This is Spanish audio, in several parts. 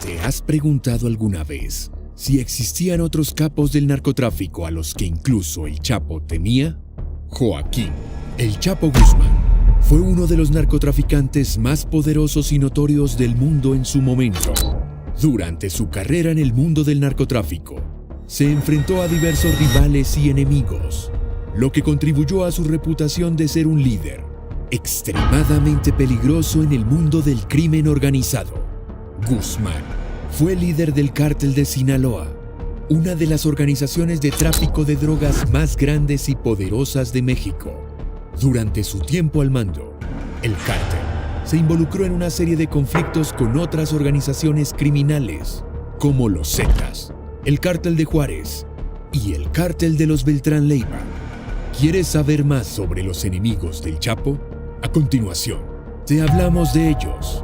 ¿Te has preguntado alguna vez si existían otros capos del narcotráfico a los que incluso el Chapo temía? Joaquín El Chapo Guzmán fue uno de los narcotraficantes más poderosos y notorios del mundo en su momento. Durante su carrera en el mundo del narcotráfico, se enfrentó a diversos rivales y enemigos, lo que contribuyó a su reputación de ser un líder extremadamente peligroso en el mundo del crimen organizado. Guzmán fue líder del Cártel de Sinaloa, una de las organizaciones de tráfico de drogas más grandes y poderosas de México. Durante su tiempo al mando, el cártel se involucró en una serie de conflictos con otras organizaciones criminales, como los Zetas, el Cártel de Juárez y el Cártel de los Beltrán Leiva. ¿Quieres saber más sobre los enemigos del Chapo? A continuación, te hablamos de ellos.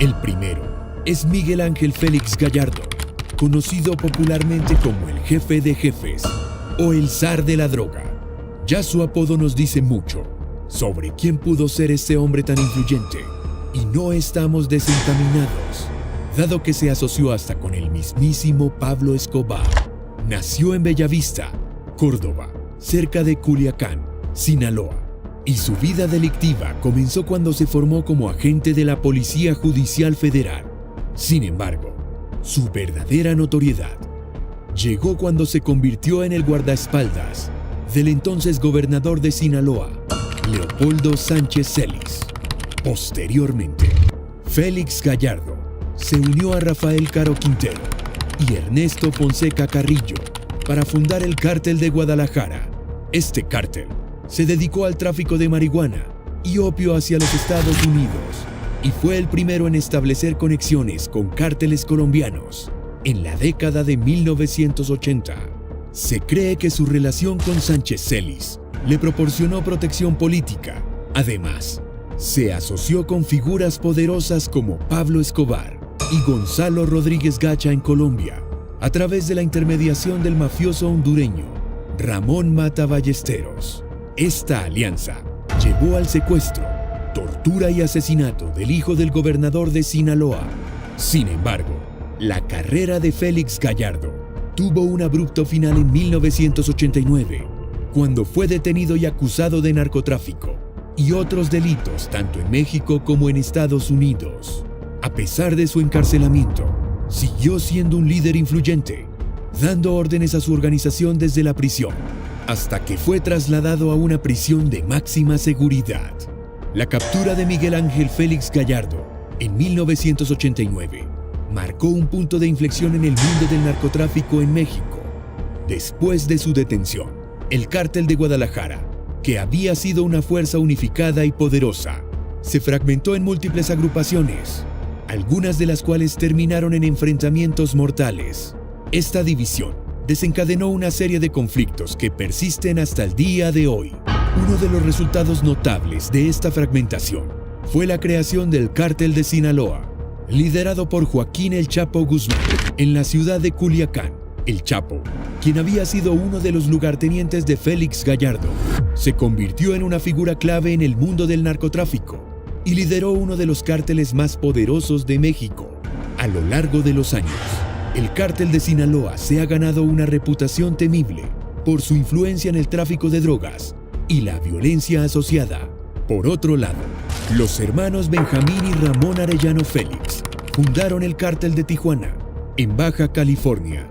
El primero es Miguel Ángel Félix Gallardo, conocido popularmente como el Jefe de Jefes o el Zar de la Droga. Ya su apodo nos dice mucho sobre quién pudo ser este hombre tan influyente, y no estamos desencaminados, dado que se asoció hasta con el mismísimo Pablo Escobar. Nació en Bellavista, Córdoba, cerca de Culiacán, Sinaloa, y su vida delictiva comenzó cuando se formó como agente de la Policía Judicial Federal. Sin embargo, su verdadera notoriedad llegó cuando se convirtió en el guardaespaldas del entonces gobernador de Sinaloa, Leopoldo Sánchez Celis. Posteriormente, Félix Gallardo se unió a Rafael Caro Quintero y Ernesto Fonseca Carrillo para fundar el Cártel de Guadalajara. Este cártel se dedicó al tráfico de marihuana y opio hacia los Estados Unidos y fue el primero en establecer conexiones con cárteles colombianos en la década de 1980. Se cree que su relación con Sánchez Celis le proporcionó protección política. Además, se asoció con figuras poderosas como Pablo Escobar y Gonzalo Rodríguez Gacha en Colombia, a través de la intermediación del mafioso hondureño Ramón Mata Ballesteros. Esta alianza llevó al secuestro, tortura y asesinato del hijo del gobernador de Sinaloa. Sin embargo, la carrera de Félix Gallardo tuvo un abrupto final en 1989, cuando fue detenido y acusado de narcotráfico y otros delitos tanto en México como en Estados Unidos. A pesar de su encarcelamiento, siguió siendo un líder influyente, dando órdenes a su organización desde la prisión, hasta que fue trasladado a una prisión de máxima seguridad. La captura de Miguel Ángel Félix Gallardo en 1989 marcó un punto de inflexión en el mundo del narcotráfico en México. Después de su detención, el Cártel de Guadalajara, que había sido una fuerza unificada y poderosa, se fragmentó en múltiples agrupaciones, algunas de las cuales terminaron en enfrentamientos mortales. Esta división desencadenó una serie de conflictos que persisten hasta el día de hoy. Uno de los resultados notables de esta fragmentación fue la creación del Cártel de Sinaloa, liderado por Joaquín El Chapo Guzmán, en la ciudad de Culiacán. El Chapo, quien había sido uno de los lugartenientes de Félix Gallardo, se convirtió en una figura clave en el mundo del narcotráfico y lideró uno de los cárteles más poderosos de México. A lo largo de los años, el Cártel de Sinaloa se ha ganado una reputación temible por su influencia en el tráfico de drogas y la violencia asociada. Por otro lado, los hermanos Benjamín y Ramón Arellano Félix fundaron el Cártel de Tijuana, en Baja California,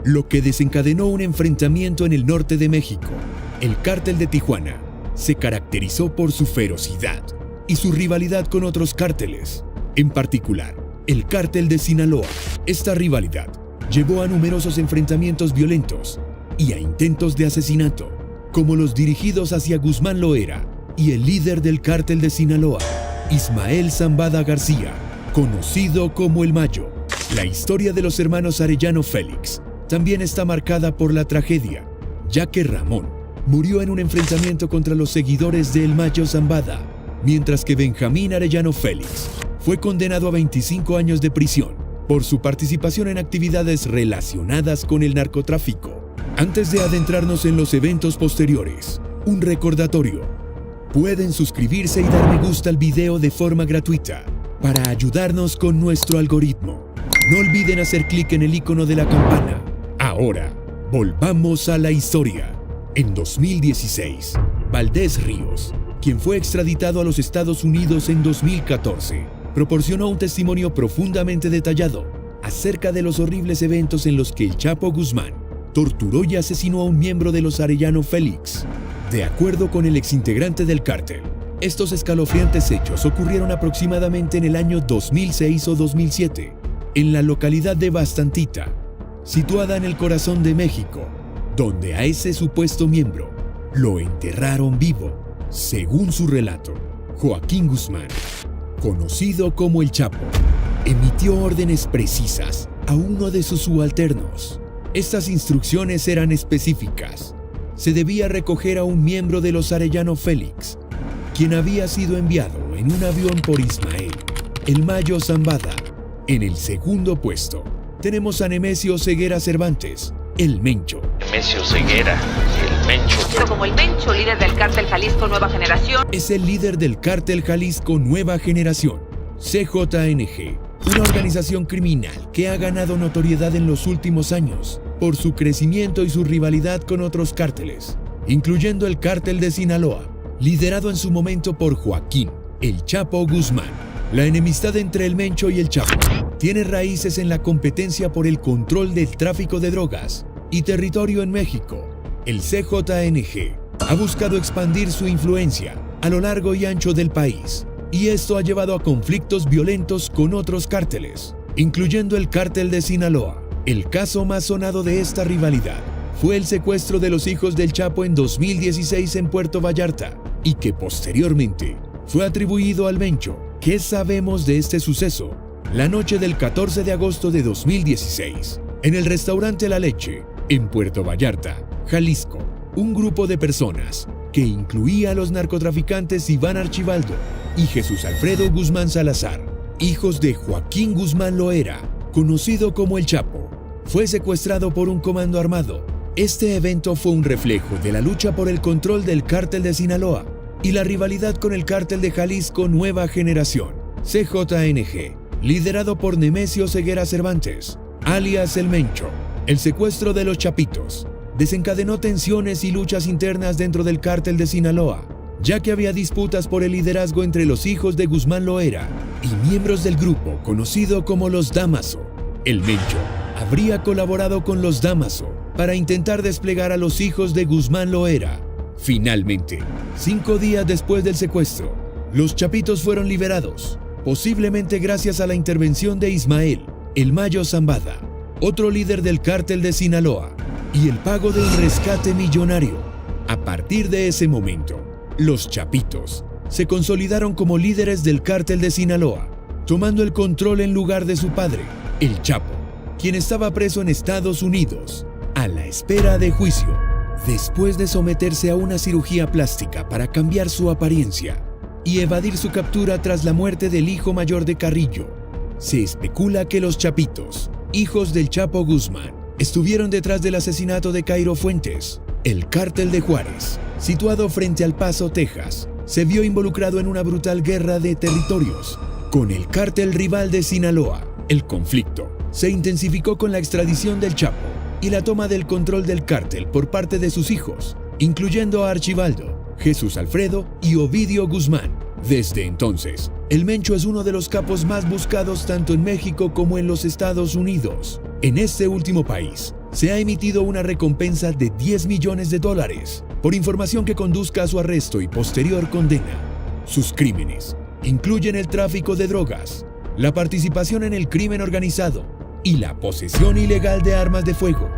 lo que desencadenó un enfrentamiento en el norte de México. El Cártel de Tijuana se caracterizó por su ferocidad y su rivalidad con otros cárteles, en particular el Cártel de Sinaloa. Esta rivalidad llevó a numerosos enfrentamientos violentos y a intentos de asesinato, como los dirigidos hacia Guzmán Loera y el líder del Cártel de Sinaloa, Ismael Zambada García, conocido como El Mayo. La historia de los hermanos Arellano Félix también está marcada por la tragedia, ya que Ramón murió en un enfrentamiento contra los seguidores de El Mayo Zambada, mientras que Benjamín Arellano Félix fue condenado a 25 años de prisión por su participación en actividades relacionadas con el narcotráfico. Antes de adentrarnos en los eventos posteriores, un recordatorio. Pueden suscribirse y dar me gusta al video de forma gratuita para ayudarnos con nuestro algoritmo. No olviden hacer clic en el icono de la campana. Ahora, volvamos a la historia. En 2016, Valdés Ríos, quien fue extraditado a los Estados Unidos en 2014, proporcionó un testimonio profundamente detallado acerca de los horribles eventos en los que el Chapo Guzmán torturó y asesinó a un miembro de los Arellano Félix. De acuerdo con el exintegrante del cártel, estos escalofriantes hechos ocurrieron aproximadamente en el año 2006 o 2007, en la localidad de Bastantita, situada en el corazón de México, donde a ese supuesto miembro lo enterraron vivo. Según su relato, Joaquín Guzmán, conocido como el Chapo, emitió órdenes precisas a uno de sus subalternos. Estas instrucciones eran específicas. Se debía recoger a un miembro de los Arellano Félix, quien había sido enviado en un avión por Ismael, el Mayo Zambada. En el segundo puesto, tenemos a Nemesio Ceguera Cervantes, el Mencho. Nemesio Ceguera, el Mencho. Como el Mencho, líder del cártel Jalisco Nueva Generación. Es el líder del cártel Jalisco Nueva Generación, CJNG, una organización criminal que ha ganado notoriedad en los últimos años por su crecimiento y su rivalidad con otros cárteles, incluyendo el cártel de Sinaloa, liderado en su momento por Joaquín, el Chapo Guzmán. La enemistad entre el Mencho y el Chapo tiene raíces en la competencia por el control del tráfico de drogas y territorio en México. El CJNG ha buscado expandir su influencia a lo largo y ancho del país, y esto ha llevado a conflictos violentos con otros cárteles, incluyendo el cártel de Sinaloa. El caso más sonado de esta rivalidad fue el secuestro de los hijos del Chapo en 2016 en Puerto Vallarta, y que posteriormente fue atribuido al Mencho. ¿Qué sabemos de este suceso? La noche del 14 de agosto de 2016, en el restaurante La Leche, en Puerto Vallarta, Jalisco, un grupo de personas, que incluía a los narcotraficantes Iván Archibaldo y Jesús Alfredo Guzmán Salazar, hijos de Joaquín Guzmán Loera, conocido como el Chapo, fue secuestrado por un comando armado. Este evento fue un reflejo de la lucha por el control del cártel de Sinaloa y la rivalidad con el cártel de Jalisco Nueva Generación, CJNG, liderado por Nemesio Ceguera Cervantes, alias El Mencho. El secuestro de los Chapitos desencadenó tensiones y luchas internas dentro del cártel de Sinaloa, ya que había disputas por el liderazgo entre los hijos de Guzmán Loera y miembros del grupo conocido como los Damaso. El Mencho habría colaborado con los Damaso para intentar desplegar a los hijos de Guzmán Loera. Finalmente, 5 días después del secuestro, los Chapitos fueron liberados, posiblemente gracias a la intervención de Ismael, el Mayo Zambada, otro líder del cártel de Sinaloa, y el pago de un rescate millonario. A partir de ese momento, los Chapitos se consolidaron como líderes del cártel de Sinaloa, tomando el control en lugar de su padre, el Chapo, quien estaba preso en Estados Unidos, a la espera de juicio. Después de someterse a una cirugía plástica para cambiar su apariencia y evadir su captura tras la muerte del hijo mayor de Carrillo, se especula que los Chapitos, hijos del Chapo Guzmán, estuvieron detrás del asesinato de Cairo Fuentes. El cártel de Juárez, situado frente al Paso, Texas, se vio involucrado en una brutal guerra de territorios con el cártel rival de Sinaloa. El conflicto se intensificó con la extradición del Chapo y la toma del control del cártel por parte de sus hijos, incluyendo a Archibaldo, Jesús Alfredo y Ovidio Guzmán. Desde entonces, el Mencho es uno de los capos más buscados tanto en México como en los Estados Unidos. En este último país, se ha emitido una recompensa de $10 millones por información que conduzca a su arresto y posterior condena. Sus crímenes incluyen el tráfico de drogas, la participación en el crimen organizado y la posesión ilegal de armas de fuego.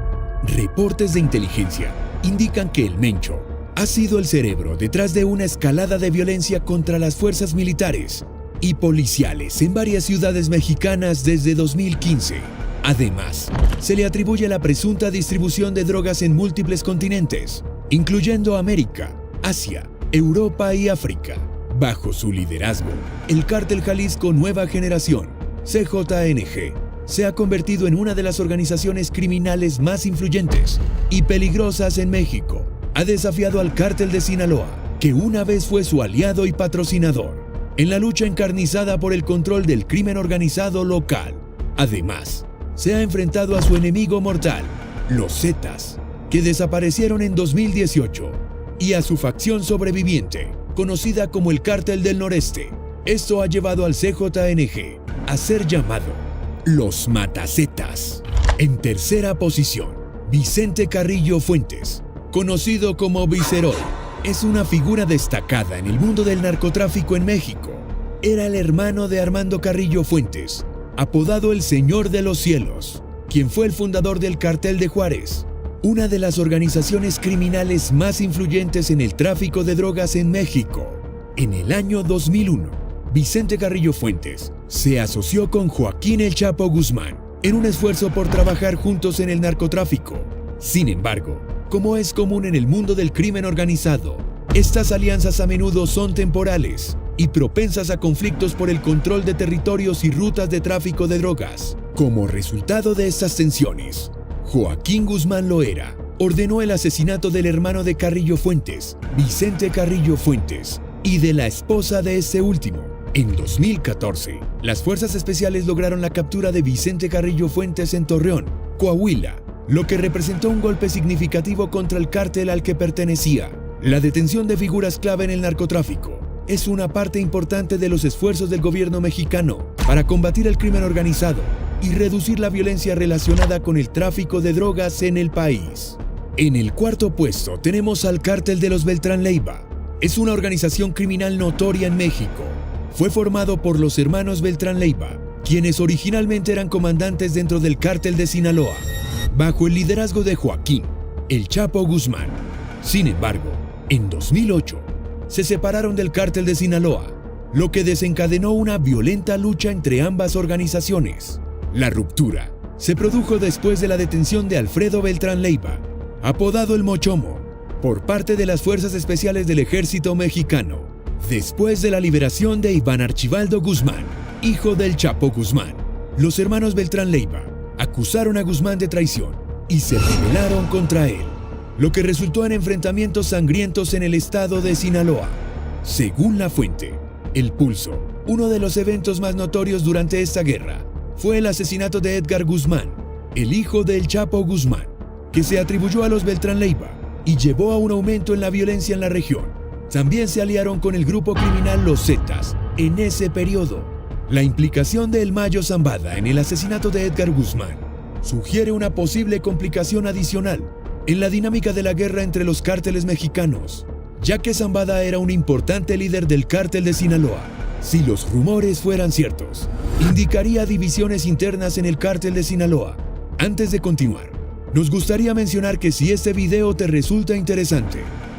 Reportes de inteligencia indican que el Mencho ha sido el cerebro detrás de una escalada de violencia contra las fuerzas militares y policiales en varias ciudades mexicanas desde 2015. Además, se le atribuye la presunta distribución de drogas en múltiples continentes, incluyendo América, Asia, Europa y África. Bajo su liderazgo, el cártel Jalisco Nueva Generación, CJNG, se ha convertido en una de las organizaciones criminales más influyentes y peligrosas en México. Ha desafiado al Cártel de Sinaloa, que una vez fue su aliado y patrocinador, en la lucha encarnizada por el control del crimen organizado local. Además, se ha enfrentado a su enemigo mortal, los Zetas, que desaparecieron en 2018, y a su facción sobreviviente, conocida como el Cártel del Noreste. Esto ha llevado al CJNG a ser llamado los Matazetas. En tercera posición, Vicente Carrillo Fuentes, conocido como Viceroy, es una figura destacada en el mundo del narcotráfico en México. Era el hermano de Armando Carrillo Fuentes, apodado el Señor de los Cielos, quien fue el fundador del Cártel de Juárez, una de las organizaciones criminales más influyentes en el tráfico de drogas en México. En el año 2001, Vicente Carrillo Fuentes se asoció con Joaquín El Chapo Guzmán en un esfuerzo por trabajar juntos en el narcotráfico. Sin embargo, como es común en el mundo del crimen organizado, estas alianzas a menudo son temporales y propensas a conflictos por el control de territorios y rutas de tráfico de drogas. Como resultado de estas tensiones, Joaquín Guzmán Loera ordenó el asesinato del hermano de Carrillo Fuentes, Vicente Carrillo Fuentes, y de la esposa de este último. En 2014, las fuerzas especiales lograron la captura de Vicente Carrillo Fuentes en Torreón, Coahuila, lo que representó un golpe significativo contra el cártel al que pertenecía. La detención de figuras clave en el narcotráfico es una parte importante de los esfuerzos del gobierno mexicano para combatir el crimen organizado y reducir la violencia relacionada con el tráfico de drogas en el país. En el cuarto puesto tenemos al Cártel de los Beltrán Leiva. Es una organización criminal notoria en México. Fue formado por los hermanos Beltrán Leiva, quienes originalmente eran comandantes dentro del Cártel de Sinaloa, bajo el liderazgo de Joaquín El Chapo Guzmán. Sin embargo, en 2008, se separaron del Cártel de Sinaloa, lo que desencadenó una violenta lucha entre ambas organizaciones. La ruptura se produjo después de la detención de Alfredo Beltrán Leiva, apodado el Mochomo, por parte de las Fuerzas Especiales del Ejército Mexicano, después de la liberación de Iván Archibaldo Guzmán, hijo del Chapo Guzmán. Los hermanos Beltrán Leiva acusaron a Guzmán de traición y se rebelaron contra él, lo que resultó en enfrentamientos sangrientos en el estado de Sinaloa. Según la fuente El Pulso, uno de los eventos más notorios durante esta guerra fue el asesinato de Edgar Guzmán, el hijo del Chapo Guzmán, que se atribuyó a los Beltrán Leiva y llevó a un aumento en la violencia en la región. También se aliaron con el grupo criminal Los Zetas en ese periodo. La implicación de El Mayo Zambada en el asesinato de Edgar Guzmán sugiere una posible complicación adicional en la dinámica de la guerra entre los cárteles mexicanos, ya que Zambada era un importante líder del Cártel de Sinaloa. Si los rumores fueran ciertos, indicaría divisiones internas en el Cártel de Sinaloa. Antes de continuar, nos gustaría mencionar que si este video te resulta interesante,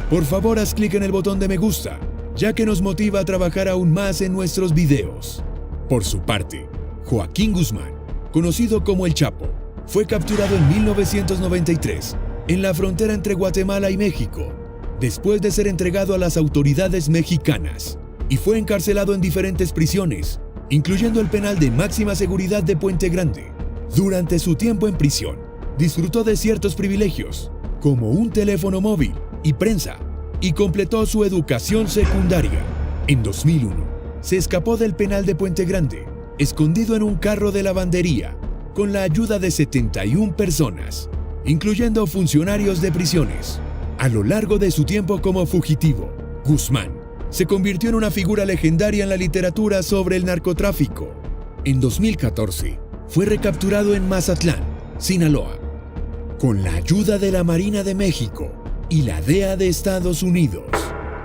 por favor haz clic en el botón de me gusta, ya que nos motiva a trabajar aún más en nuestros videos. Por su parte, Joaquín Guzmán, conocido como El Chapo, fue capturado en 1993 en la frontera entre Guatemala y México, después de ser entregado a las autoridades mexicanas, y fue encarcelado en diferentes prisiones, incluyendo el penal de máxima seguridad de Puente Grande. Durante su tiempo en prisión, disfrutó de ciertos privilegios, como un teléfono móvil y prensa, y completó su educación secundaria. En 2001, se escapó del penal de Puente Grande, escondido en un carro de lavandería, con la ayuda de 71 personas, incluyendo funcionarios de prisiones. A lo largo de su tiempo como fugitivo, Guzmán se convirtió en una figura legendaria en la literatura sobre el narcotráfico. En 2014, fue recapturado en Mazatlán, Sinaloa, con la ayuda de la Marina de México y la DEA de Estados Unidos.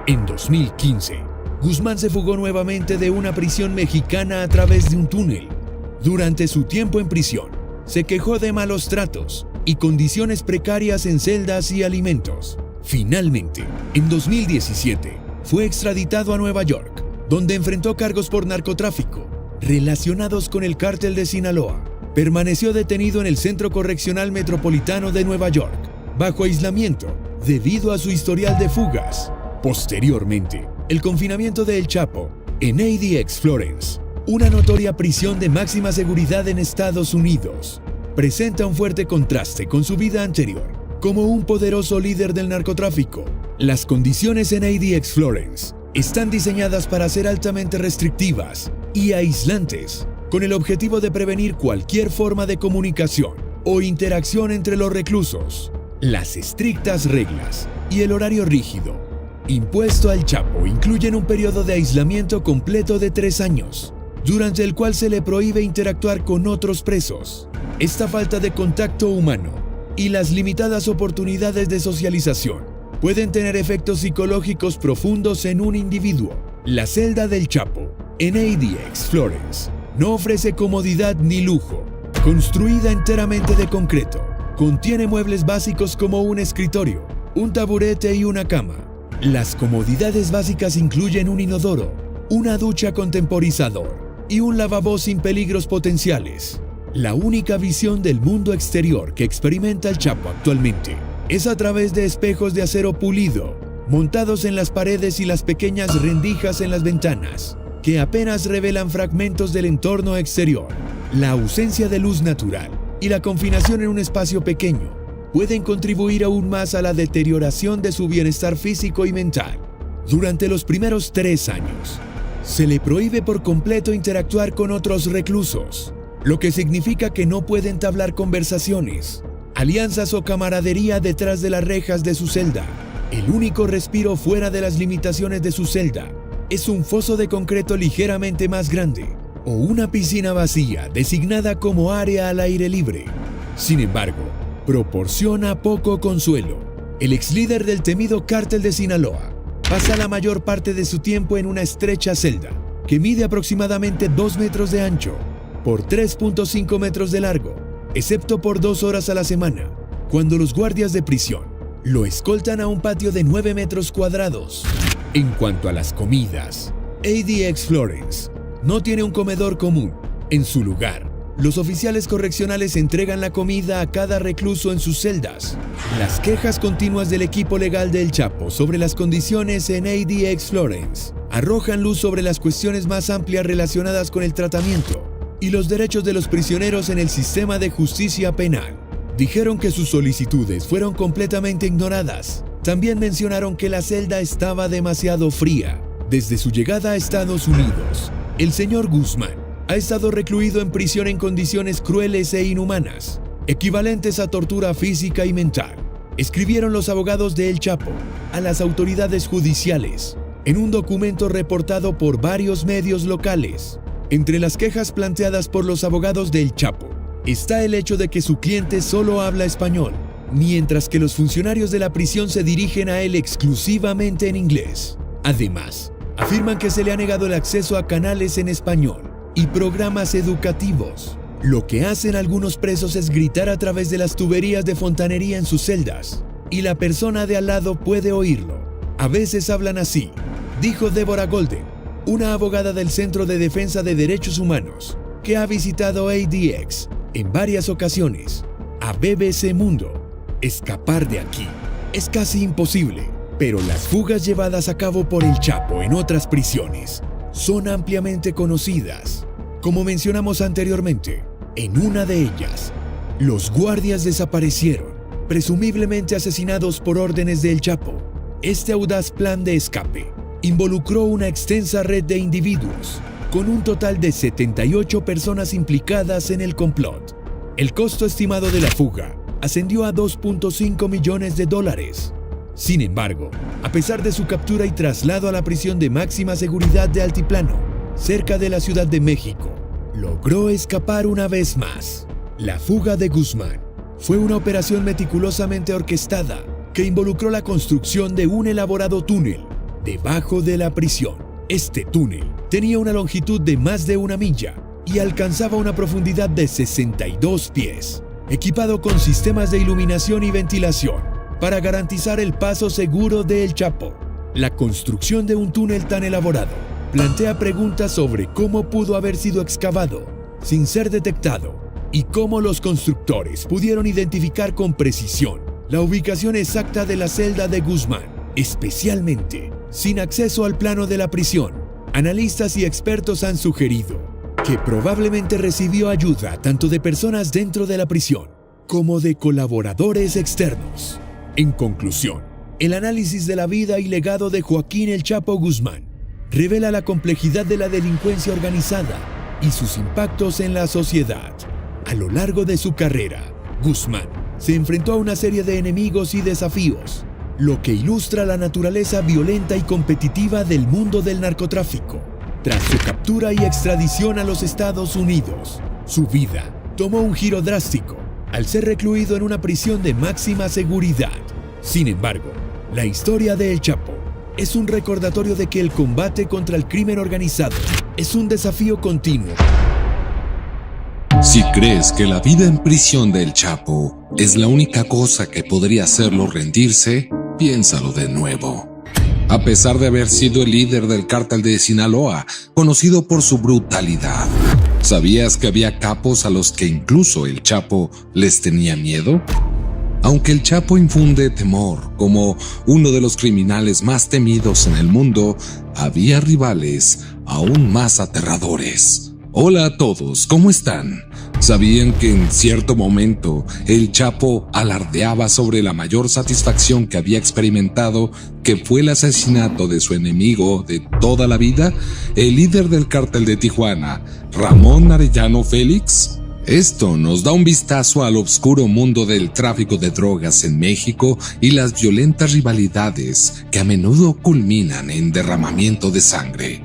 En 2015, Guzmán se fugó nuevamente de una prisión mexicana a través de un túnel. Durante su tiempo en prisión, se quejó de malos tratos y condiciones precarias en celdas y alimentos. Finalmente, en 2017, fue extraditado a Nueva York, donde enfrentó cargos por narcotráfico relacionados con el Cártel de Sinaloa. Permaneció detenido en el Centro Correccional Metropolitano de Nueva York, bajo aislamiento, debido a su historial de fugas. Posteriormente, el confinamiento de El Chapo en ADX Florence una notoria prisión de máxima seguridad en Estados Unidos, presenta un fuerte contraste con su vida anterior como un poderoso líder del narcotráfico. Las condiciones en ADX Florence están diseñadas para ser altamente restrictivas y aislantes, con el objetivo de prevenir cualquier forma de comunicación o interacción entre los reclusos. Las estrictas reglas y el horario rígido impuesto al Chapo incluyen un periodo de aislamiento completo de 3 años, durante el cual se le prohíbe interactuar con otros presos. Esta falta de contacto humano y las limitadas oportunidades de socialización pueden tener efectos psicológicos profundos en un individuo. La celda del Chapo en ADX Florence no ofrece comodidad ni lujo. Construida enteramente de concreto, contiene muebles básicos como un escritorio, un taburete y una cama. Las comodidades básicas incluyen un inodoro, una ducha con temporizador y un lavabo sin peligros potenciales. La única visión del mundo exterior que experimenta el Chapo actualmente es a través de espejos de acero pulido, montados en las paredes y las pequeñas rendijas en las ventanas, que apenas revelan fragmentos del entorno exterior. La ausencia de luz natural y la confinación en un espacio pequeño pueden contribuir aún más a la deterioración de su bienestar físico y mental. Durante los primeros 3 años, se le prohíbe por completo interactuar con otros reclusos, lo que significa que no puede entablar conversaciones, alianzas o camaradería detrás de las rejas de su celda. El único respiro fuera de las limitaciones de su celda es un foso de concreto ligeramente más grande o una piscina vacía designada como área al aire libre. Sin embargo, proporciona poco consuelo. El ex líder del temido cártel de Sinaloa pasa la mayor parte de su tiempo en una estrecha celda que mide aproximadamente 2 metros de ancho por 3.5 metros de largo, excepto por 2 horas a la semana, cuando los guardias de prisión lo escoltan a un patio de 9 metros cuadrados. En cuanto a las comidas, ADX Florence no tiene un comedor común. En su lugar, los oficiales correccionales entregan la comida a cada recluso en sus celdas. Las quejas continuas del equipo legal del Chapo sobre las condiciones en ADX Florence arrojan luz sobre las cuestiones más amplias relacionadas con el tratamiento y los derechos de los prisioneros en el sistema de justicia penal. Dijeron que sus solicitudes fueron completamente ignoradas. También mencionaron que la celda estaba demasiado fría. Desde su llegada a Estados Unidos, el señor Guzmán ha estado recluido en prisión en condiciones crueles e inhumanas, equivalentes a tortura física y mental, escribieron los abogados de El Chapo a las autoridades judiciales en un documento reportado por varios medios locales. Entre las quejas planteadas por los abogados de El Chapo está el hecho de que su cliente solo habla español, mientras que los funcionarios de la prisión se dirigen a él exclusivamente en inglés. Además, afirman que se le ha negado el acceso a canales en español y programas educativos. Lo que hacen algunos presos es gritar a través de las tuberías de fontanería en sus celdas, y la persona de al lado puede oírlo. A veces hablan así, dijo Deborah Golden, una abogada del Centro de Defensa de Derechos Humanos, que ha visitado ADX en varias ocasiones, a BBC Mundo. Escapar de aquí es casi imposible, pero las fugas llevadas a cabo por el Chapo en otras prisiones son ampliamente conocidas. Como mencionamos anteriormente, en una de ellas, los guardias desaparecieron, presumiblemente asesinados por órdenes del Chapo. Este audaz plan de escape involucró una extensa red de individuos, con un total de 78 personas implicadas en el complot. El costo estimado de la fuga ascendió a $2.5 millones. Sin embargo, a pesar de su captura y traslado a la prisión de máxima seguridad de Altiplano, cerca de la Ciudad de México, logró escapar una vez más. La fuga de Guzmán fue una operación meticulosamente orquestada que involucró la construcción de un elaborado túnel debajo de la prisión. Este túnel tenía una longitud de más de 1 milla y alcanzaba una profundidad de 62 pies, equipado con sistemas de iluminación y ventilación para garantizar el paso seguro de El Chapo. La construcción de un túnel tan elaborado plantea preguntas sobre cómo pudo haber sido excavado sin ser detectado y cómo los constructores pudieron identificar con precisión la ubicación exacta de la celda de Guzmán, especialmente sin acceso al plano de la prisión. Analistas y expertos han sugerido que probablemente recibió ayuda tanto de personas dentro de la prisión como de colaboradores externos. En conclusión, el análisis de la vida y legado de Joaquín El Chapo Guzmán revela la complejidad de la delincuencia organizada y sus impactos en la sociedad. A lo largo de su carrera, Guzmán se enfrentó a una serie de enemigos y desafíos, lo que ilustra la naturaleza violenta y competitiva del mundo del narcotráfico. Tras su captura y extradición a los Estados Unidos, su vida tomó un giro drástico al ser recluido en una prisión de máxima seguridad. Sin embargo, la historia de El Chapo es un recordatorio de que el combate contra el crimen organizado es un desafío continuo. Si crees que la vida en prisión de El Chapo es la única cosa que podría hacerlo rendirse, piénsalo de nuevo. A pesar de haber sido el líder del cártel de Sinaloa, conocido por su brutalidad, ¿sabías que había capos a los que incluso El Chapo les tenía miedo? Aunque El Chapo infunde temor como uno de los criminales más temidos en el mundo, había rivales aún más aterradores. Hola a todos, ¿cómo están? ¿Sabían que en cierto momento El Chapo alardeaba sobre la mayor satisfacción que había experimentado, que fue el asesinato de su enemigo de toda la vida, el líder del cártel de Tijuana, Ramón Arellano Félix? Esto nos da un vistazo al oscuro mundo del tráfico de drogas en México y las violentas rivalidades que a menudo culminan en derramamiento de sangre.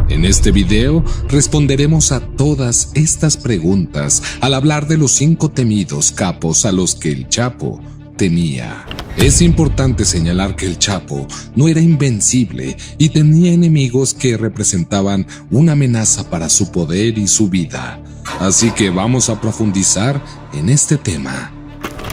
En este video responderemos a todas estas preguntas al hablar de los 5 temidos capos a los que El Chapo tenía. Es importante señalar que El Chapo no era invencible y tenía enemigos que representaban una amenaza para su poder y su vida. Así que vamos a profundizar en este tema.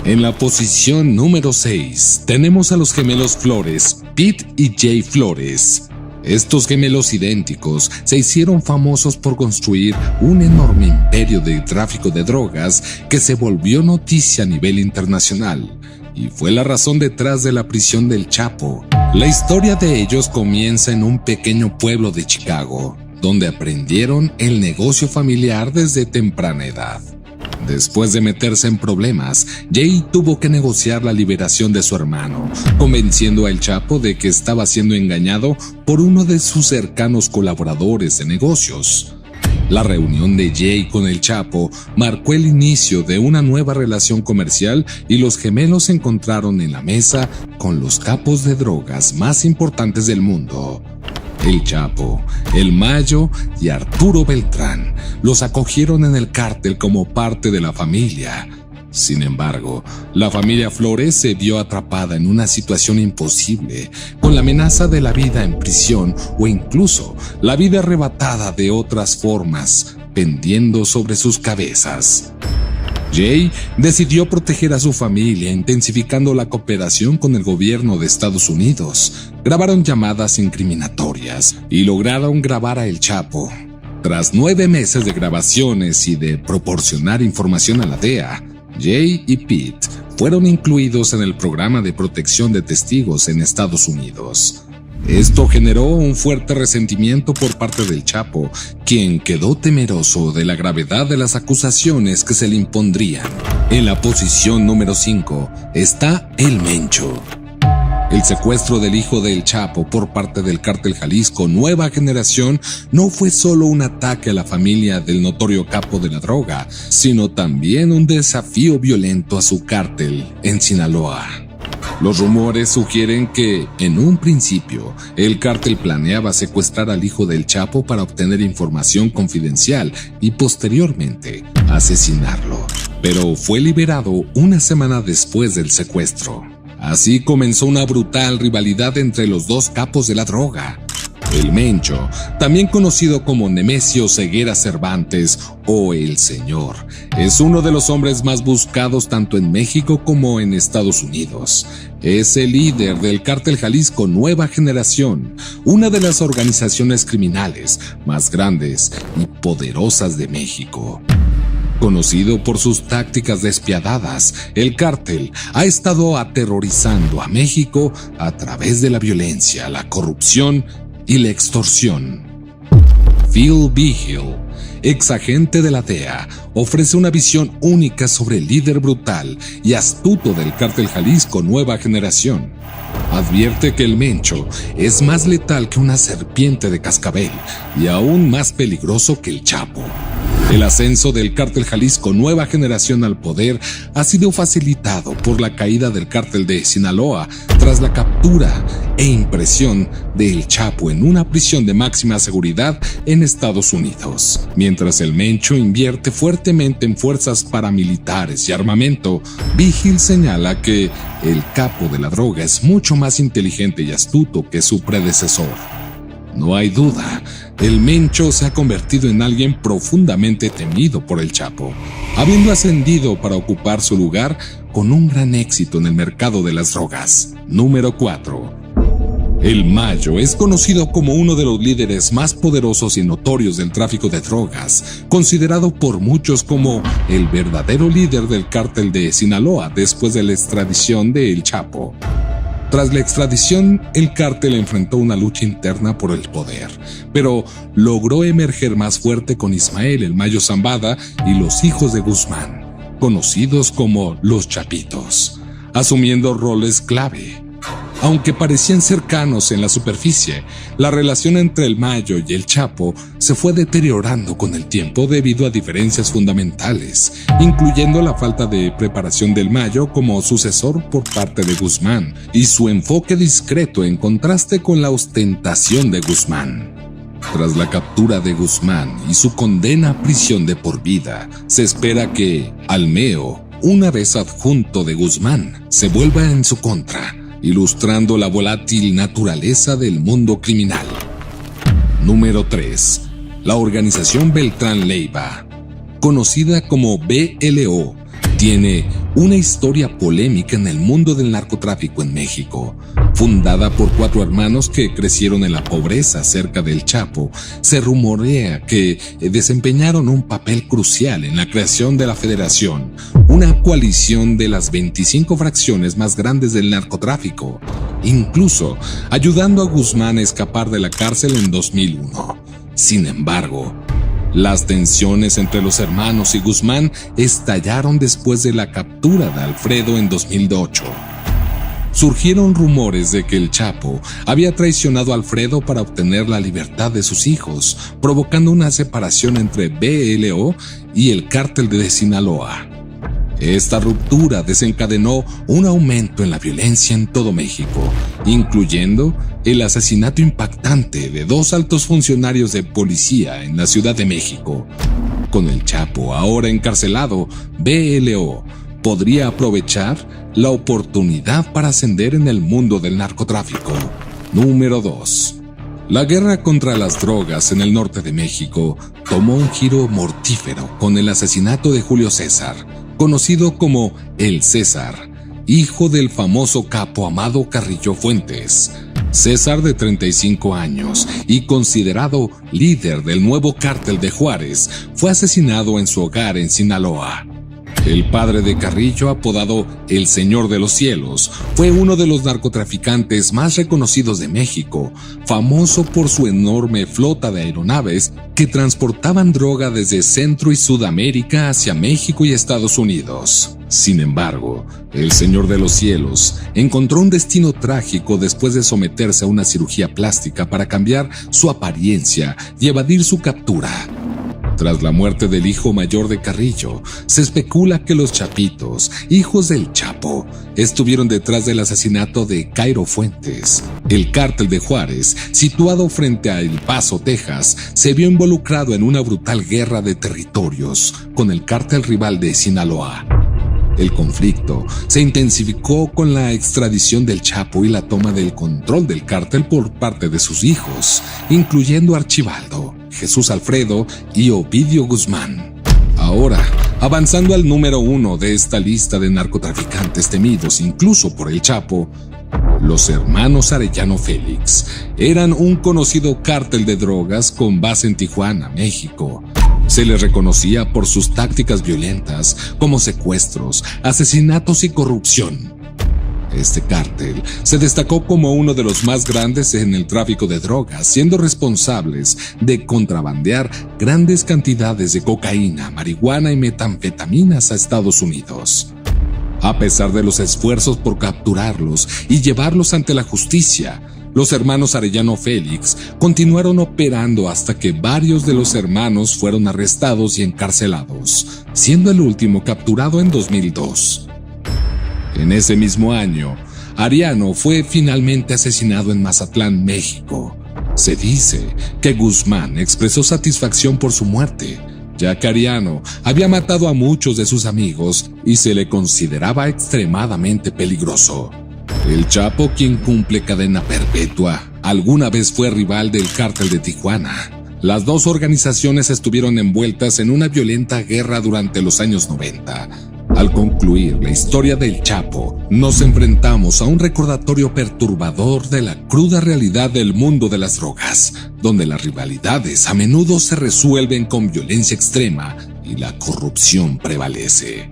En la posición número 6 tenemos a los gemelos Flores, Pete y Jay Flores. Estos gemelos idénticos se hicieron famosos por construir un enorme imperio de tráfico de drogas que se volvió noticia a nivel internacional y fue la razón detrás de la prisión del Chapo. La historia de ellos comienza en un pequeño pueblo de Chicago, donde aprendieron el negocio familiar desde temprana edad. Después de meterse en problemas, Jay tuvo que negociar la liberación de su hermano, convenciendo a El Chapo de que estaba siendo engañado por uno de sus cercanos colaboradores de negocios. La reunión de Jay con El Chapo marcó el inicio de una nueva relación comercial y los gemelos se encontraron en la mesa con los capos de drogas más importantes del mundo. El Chapo, El Mayo y Arturo Beltrán los acogieron en el cártel como parte de la familia. Sin embargo, la familia Flores se vio atrapada en una situación imposible, con la amenaza de la vida en prisión o incluso la vida arrebatada de otras formas, pendiendo sobre sus cabezas. Jay decidió proteger a su familia intensificando la cooperación con el gobierno de Estados Unidos. Grabaron llamadas incriminatorias y lograron grabar a El Chapo. Tras 9 meses de grabaciones y de proporcionar información a la DEA, Jay y Pete fueron incluidos en el programa de protección de testigos en Estados Unidos. Esto generó un fuerte resentimiento por parte del Chapo, quien quedó temeroso de la gravedad de las acusaciones que se le impondrían. En la posición número 5 está El Mencho. El secuestro del hijo del Chapo por parte del cártel Jalisco Nueva Generación no fue solo un ataque a la familia del notorio capo de la droga, sino también un desafío violento a su cártel en Sinaloa. Los rumores sugieren que, en un principio, el cártel planeaba secuestrar al hijo del Chapo para obtener información confidencial y posteriormente asesinarlo, pero fue liberado una semana después del secuestro. Así comenzó una brutal rivalidad entre los dos capos de la droga. El Mencho, también conocido como Nemesio Ceguera Cervantes o El Señor, es uno de los hombres más buscados tanto en México como en Estados Unidos. Es el líder del cártel Jalisco Nueva Generación, una de las organizaciones criminales más grandes y poderosas de México. Conocido por sus tácticas despiadadas, el cártel ha estado aterrorizando a México a través de la violencia, la corrupción y la extorsión. Phil Vigil, ex agente de la DEA, ofrece una visión única sobre el líder brutal y astuto del Cártel Jalisco Nueva Generación. Advierte que el Mencho es más letal que una serpiente de cascabel y aún más peligroso que el Chapo. El ascenso del Cártel Jalisco Nueva Generación al poder ha sido facilitado por la caída del Cártel de Sinaloa tras la captura e impresión del Chapo en una prisión de máxima seguridad en Estados Unidos. Mientras el Mencho invierte fuertemente en fuerzas paramilitares y armamento, Vigil señala que el capo de la droga es mucho más inteligente y astuto que su predecesor. No hay duda, el Mencho se ha convertido en alguien profundamente temido por el Chapo, habiendo ascendido para ocupar su lugar con un gran éxito en el mercado de las drogas. Número 4. El Mayo es conocido como uno de los líderes más poderosos y notorios del tráfico de drogas, considerado por muchos como el verdadero líder del cártel de Sinaloa después de la extradición de El Chapo. Tras la extradición, el cártel enfrentó una lucha interna por el poder, pero logró emerger más fuerte con Ismael El Mayo Zambada y los hijos de Guzmán, conocidos como los Chapitos, asumiendo roles clave. Aunque parecían cercanos en la superficie, la relación entre el Mayo y el Chapo se fue deteriorando con el tiempo debido a diferencias fundamentales, incluyendo la falta de preparación del Mayo como sucesor por parte de Guzmán y su enfoque discreto en contraste con la ostentación de Guzmán. Tras la captura de Guzmán y su condena a prisión de por vida, se espera que Almeo, una vez adjunto de Guzmán, se vuelva en su contra, ilustrando la volátil naturaleza del mundo criminal. Número 3. La organización Beltrán Leiva, conocida como BLO, tiene una historia polémica en el mundo del narcotráfico en México. Fundada por 4 hermanos que crecieron en la pobreza cerca del Chapo, se rumorea que desempeñaron un papel crucial en la creación de la Federación, una coalición de las 25 fracciones más grandes del narcotráfico, incluso ayudando a Guzmán a escapar de la cárcel en 2001. Sin embargo, las tensiones entre los hermanos y Guzmán estallaron después de la captura de Alfredo en 2008. Surgieron rumores de que el Chapo había traicionado a Alfredo para obtener la libertad de sus hijos, provocando una separación entre BLO y el cártel de Sinaloa. Esta ruptura desencadenó un aumento en la violencia en todo México, incluyendo el asesinato impactante de 2 altos funcionarios de policía en la Ciudad de México. Con el Chapo ahora encarcelado, BLO podría aprovechar la oportunidad para ascender en el mundo del narcotráfico. Número 2. La guerra contra las drogas en el norte de México tomó un giro mortífero con el asesinato de Julio César, conocido como El César, hijo del famoso capo Amado Carrillo Fuentes. César, de 35 años y considerado líder del nuevo cártel de Juárez, fue asesinado en su hogar en Sinaloa. El padre de Carrillo, apodado El Señor de los Cielos, fue uno de los narcotraficantes más reconocidos de México, famoso por su enorme flota de aeronaves que transportaban droga desde Centro y Sudamérica hacia México y Estados Unidos. Sin embargo, El Señor de los Cielos encontró un destino trágico después de someterse a una cirugía plástica para cambiar su apariencia y evadir su captura. Tras la muerte del hijo mayor de Carrillo, se especula que los Chapitos, hijos del Chapo, estuvieron detrás del asesinato de Cairo Fuentes. El cártel de Juárez, situado frente a El Paso, Texas, se vio involucrado en una brutal guerra de territorios con el cártel rival de Sinaloa. El conflicto se intensificó con la extradición del Chapo y la toma del control del cártel por parte de sus hijos, incluyendo Archibaldo, Jesús Alfredo y Ovidio Guzmán. Ahora, avanzando al número 1 de esta lista de narcotraficantes temidos incluso por el Chapo, los hermanos Arellano Félix eran un conocido cártel de drogas con base en Tijuana, México. Se les reconocía por sus tácticas violentas como secuestros, asesinatos y corrupción. Este cártel se destacó como uno de los más grandes en el tráfico de drogas, siendo responsables de contrabandear grandes cantidades de cocaína, marihuana y metanfetaminas a Estados Unidos. A pesar de los esfuerzos por capturarlos y llevarlos ante la justicia, los hermanos Arellano Félix continuaron operando hasta que varios de los hermanos fueron arrestados y encarcelados, siendo el último capturado en 2002. En ese mismo año, Arellano fue finalmente asesinado en Mazatlán, México. Se dice que Guzmán expresó satisfacción por su muerte, ya que Arellano había matado a muchos de sus amigos y se le consideraba extremadamente peligroso. El Chapo, quien cumple cadena perpetua, alguna vez fue rival del Cártel de Tijuana. Las dos organizaciones estuvieron envueltas en una violenta guerra durante los años 90. Al concluir la historia del Chapo, nos enfrentamos a un recordatorio perturbador de la cruda realidad del mundo de las drogas, donde las rivalidades a menudo se resuelven con violencia extrema y la corrupción prevalece.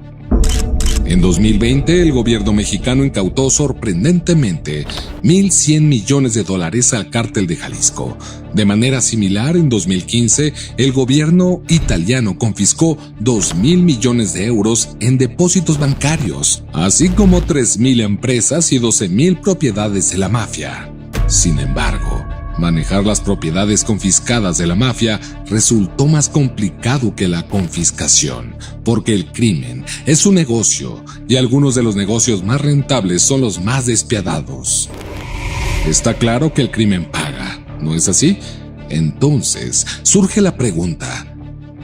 En 2020, el gobierno mexicano incautó sorprendentemente $1,100 millones al Cártel de Jalisco. De manera similar, en 2015, el gobierno italiano confiscó 2,000 millones de euros en depósitos bancarios, así como 3,000 empresas y 12,000 propiedades de la mafia. Sin embargo, manejar las propiedades confiscadas de la mafia resultó más complicado que la confiscación, porque el crimen es un negocio y algunos de los negocios más rentables son los más despiadados. Está claro que el crimen paga, ¿no es así? Entonces surge la pregunta: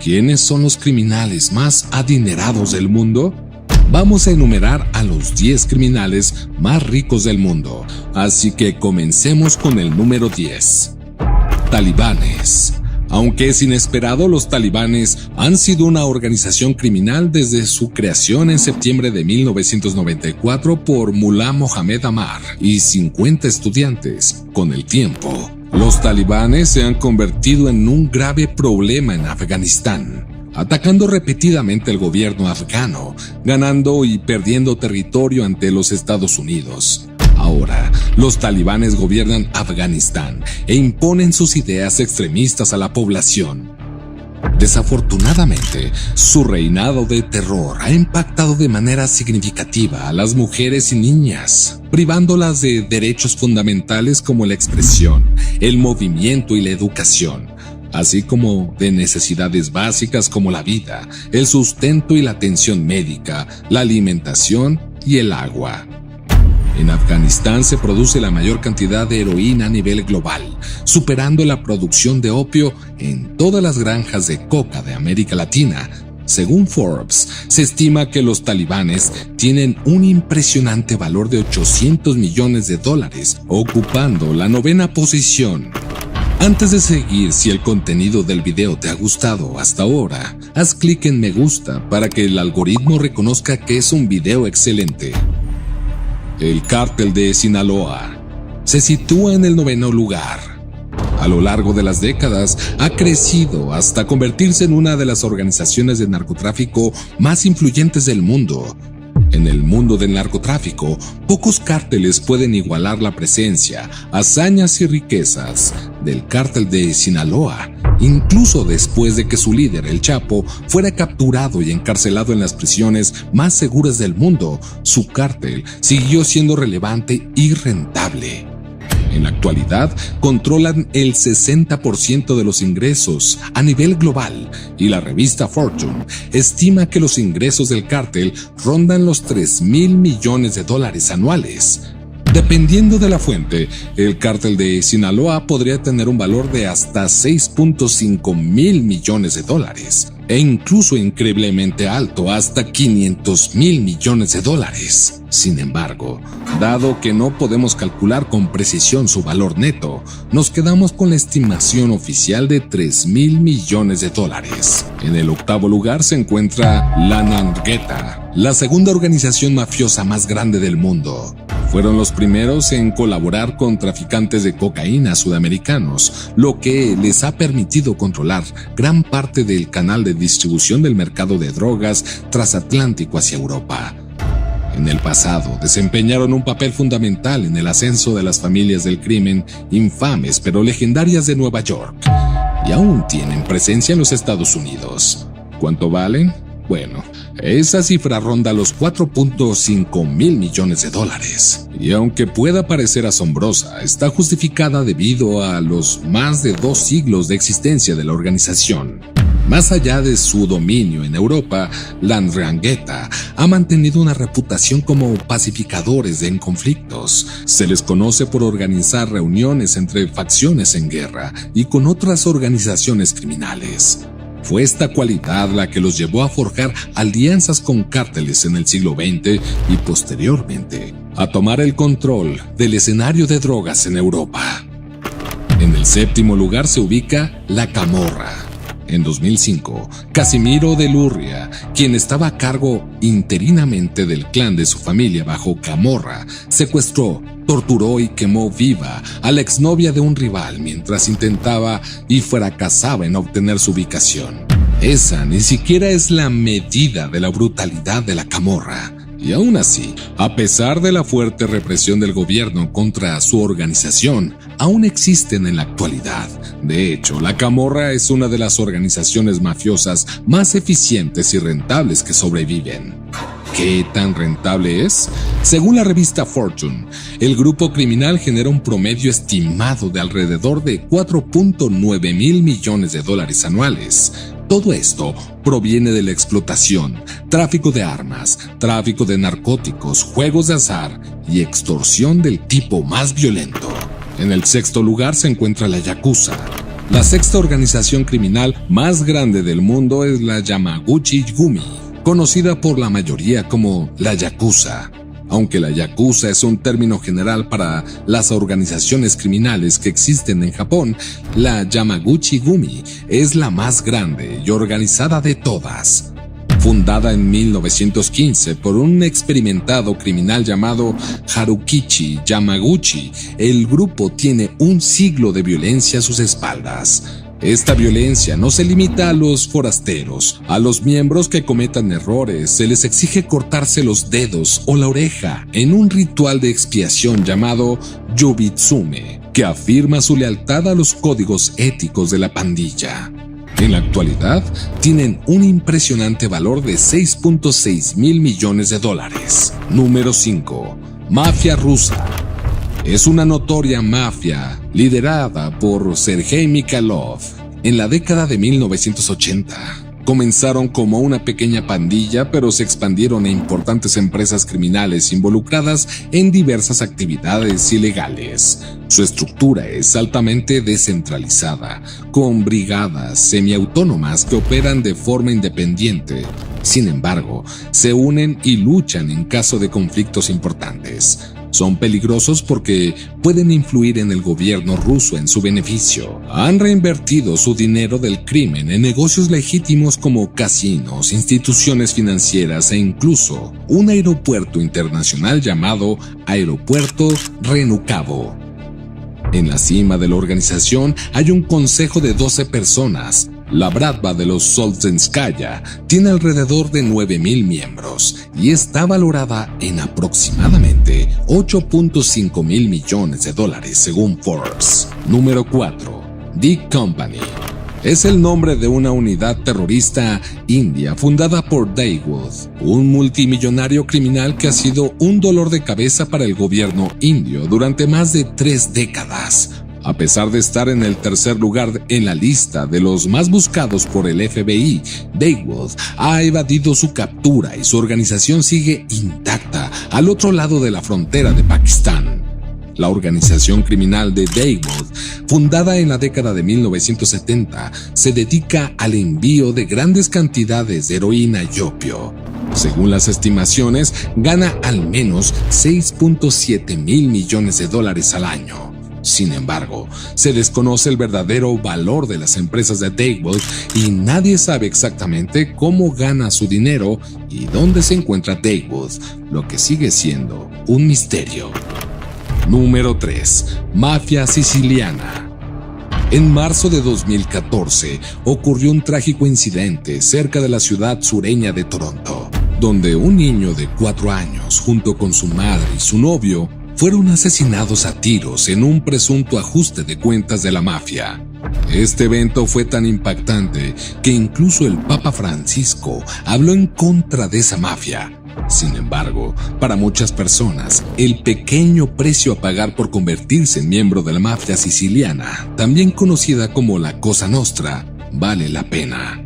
¿quiénes son los criminales más adinerados del mundo? Vamos a enumerar a los 10 criminales más ricos del mundo, así que comencemos con el número 10. Talibanes. Aunque es inesperado, los talibanes han sido una organización criminal desde su creación en septiembre de 1994 por Mullah Mohammed Ammar y 50 estudiantes. Con el tiempo, los talibanes se han convertido en un grave problema en Afganistán, atacando repetidamente al gobierno afgano, ganando y perdiendo territorio ante los Estados Unidos. Ahora, los talibanes gobiernan Afganistán e imponen sus ideas extremistas a la población. Desafortunadamente, su reinado de terror ha impactado de manera significativa a las mujeres y niñas, privándolas de derechos fundamentales como la expresión, el movimiento y la educación, así como de necesidades básicas como la vida, el sustento y la atención médica, la alimentación y el agua. En Afganistán se produce la mayor cantidad de heroína a nivel global, superando la producción de opio en todas las granjas de coca de América Latina. Según Forbes, se estima que los talibanes tienen un impresionante valor de $800 millones, ocupando la 9ª posición. Antes de seguir, si el contenido del video te ha gustado hasta ahora, haz clic en me gusta para que el algoritmo reconozca que es un video excelente. El Cártel de Sinaloa se sitúa en el 9º lugar. A lo largo de las décadas ha crecido hasta convertirse en una de las organizaciones de narcotráfico más influyentes del mundo. En el mundo del narcotráfico, pocos cárteles pueden igualar la presencia, hazañas y riquezas del Cártel de Sinaloa, incluso después de que su líder, el Chapo, fuera capturado y encarcelado en las prisiones más seguras del mundo. Su cártel siguió siendo relevante y rentable. En la actualidad, controlan el 60% de los ingresos a nivel global y la revista Fortune estima que los ingresos del cártel rondan los $3,000 millones anuales. Dependiendo de la fuente, el Cártel de Sinaloa podría tener un valor de hasta $6.5 mil millones e incluso increíblemente alto, hasta $500 mil millones. Sin embargo, dado que no podemos calcular con precisión su valor neto, nos quedamos con la estimación oficial de $3,000 millones. En el 8º lugar se encuentra la Ndrangheta, la segunda organización mafiosa más grande del mundo. Fueron los primeros en colaborar con traficantes de cocaína sudamericanos, lo que les ha permitido controlar gran parte del canal de distribución del mercado de drogas transatlántico hacia Europa. En el pasado desempeñaron un papel fundamental en el ascenso de las familias del crimen infames pero legendarias de Nueva York, y aún tienen presencia en los Estados Unidos. ¿Cuánto valen? Bueno, esa cifra ronda los 4.5 mil millones de dólares. Y aunque pueda parecer asombrosa, está justificada debido a los más de 2 siglos de existencia de la organización. Más allá de su dominio en Europa, la 'Ndrangheta ha mantenido una reputación como pacificadores en conflictos. Se les conoce por organizar reuniones entre facciones en guerra y con otras organizaciones criminales. Fue esta cualidad la que los llevó a forjar alianzas con cárteles en el siglo XX y posteriormente a tomar el control del escenario de drogas en Europa. En el 7º lugar se ubica la Camorra. En 2005, Casimiro de Lurria, quien estaba a cargo interinamente del clan de su familia bajo Camorra, secuestró, torturó y quemó viva a la exnovia de un rival mientras intentaba y fracasaba en obtener su ubicación. Esa ni siquiera es la medida de la brutalidad de la Camorra. Y aún así, a pesar de la fuerte represión del gobierno contra su organización, aún existen en la actualidad. De hecho, la Camorra es una de las organizaciones mafiosas más eficientes y rentables que sobreviven. ¿Qué tan rentable es? Según la revista Fortune, el grupo criminal genera un promedio estimado de alrededor de 4.9 mil millones de dólares anuales. Todo esto proviene de la explotación, tráfico de armas, tráfico de narcóticos, juegos de azar y extorsión del tipo más violento. En el 6º lugar se encuentra la Yakuza. La 6ª organización criminal más grande del mundo es la Yamaguchi-gumi, conocida por la mayoría como la Yakuza. Aunque la Yakuza es un término general para las organizaciones criminales que existen en Japón, la Yamaguchi-gumi es la más grande y organizada de todas. Fundada en 1915 por un experimentado criminal llamado Harukichi Yamaguchi, el grupo tiene un siglo de violencia a sus espaldas. Esta violencia no se limita a los forasteros. A los miembros que cometan errores se les exige cortarse los dedos o la oreja en un ritual de expiación llamado Yubitsume, que afirma su lealtad a los códigos éticos de la pandilla. En la actualidad, tienen un impresionante valor de 6.6 mil millones de dólares. Número 5. Mafia rusa. Es una notoria mafia liderada por Sergei Mikhailov. En la década de 1980, comenzaron como una pequeña pandilla, pero se expandieron a importantes empresas criminales involucradas en diversas actividades ilegales. Su estructura es altamente descentralizada, con brigadas semiautónomas que operan de forma independiente. Sin embargo, se unen y luchan en caso de conflictos importantes. Son peligrosos porque pueden influir en el gobierno ruso en su beneficio. Han reinvertido su dinero del crimen en negocios legítimos como casinos, instituciones financieras e incluso un aeropuerto internacional llamado Aeropuerto Renucavo. En la cima de la organización hay un consejo de 12 personas. La Bratva de los Solzhenskaya tiene alrededor de 9,000 miembros y está valorada en aproximadamente 8.5 mil millones de dólares según Forbes. Número 4. D Company. Es el nombre de una unidad terrorista india fundada por Dawood, un multimillonario criminal que ha sido un dolor de cabeza para el gobierno indio durante más de 3 décadas. A pesar de estar en el 3er lugar en la lista de los más buscados por el FBI, Dawood ha evadido su captura y su organización sigue intacta al otro lado de la frontera de Pakistán. La organización criminal de Dawood, fundada en la década de 1970, se dedica al envío de grandes cantidades de heroína y opio. Según las estimaciones, gana al menos 6.7 mil millones de dólares al año. Sin embargo, se desconoce el verdadero valor de las empresas de Dawood y nadie sabe exactamente cómo gana su dinero y dónde se encuentra Dawood, lo que sigue siendo un misterio. Número 3. Mafia siciliana. En marzo de 2014 ocurrió un trágico incidente cerca de la ciudad sureña de Toronto, donde un niño de 4 años, junto con su madre y su novio, fueron asesinados a tiros en un presunto ajuste de cuentas de la mafia. Este evento fue tan impactante que incluso el Papa Francisco habló en contra de esa mafia. Sin embargo, para muchas personas, el pequeño precio a pagar por convertirse en miembro de la mafia siciliana, también conocida como la Cosa Nostra, vale la pena.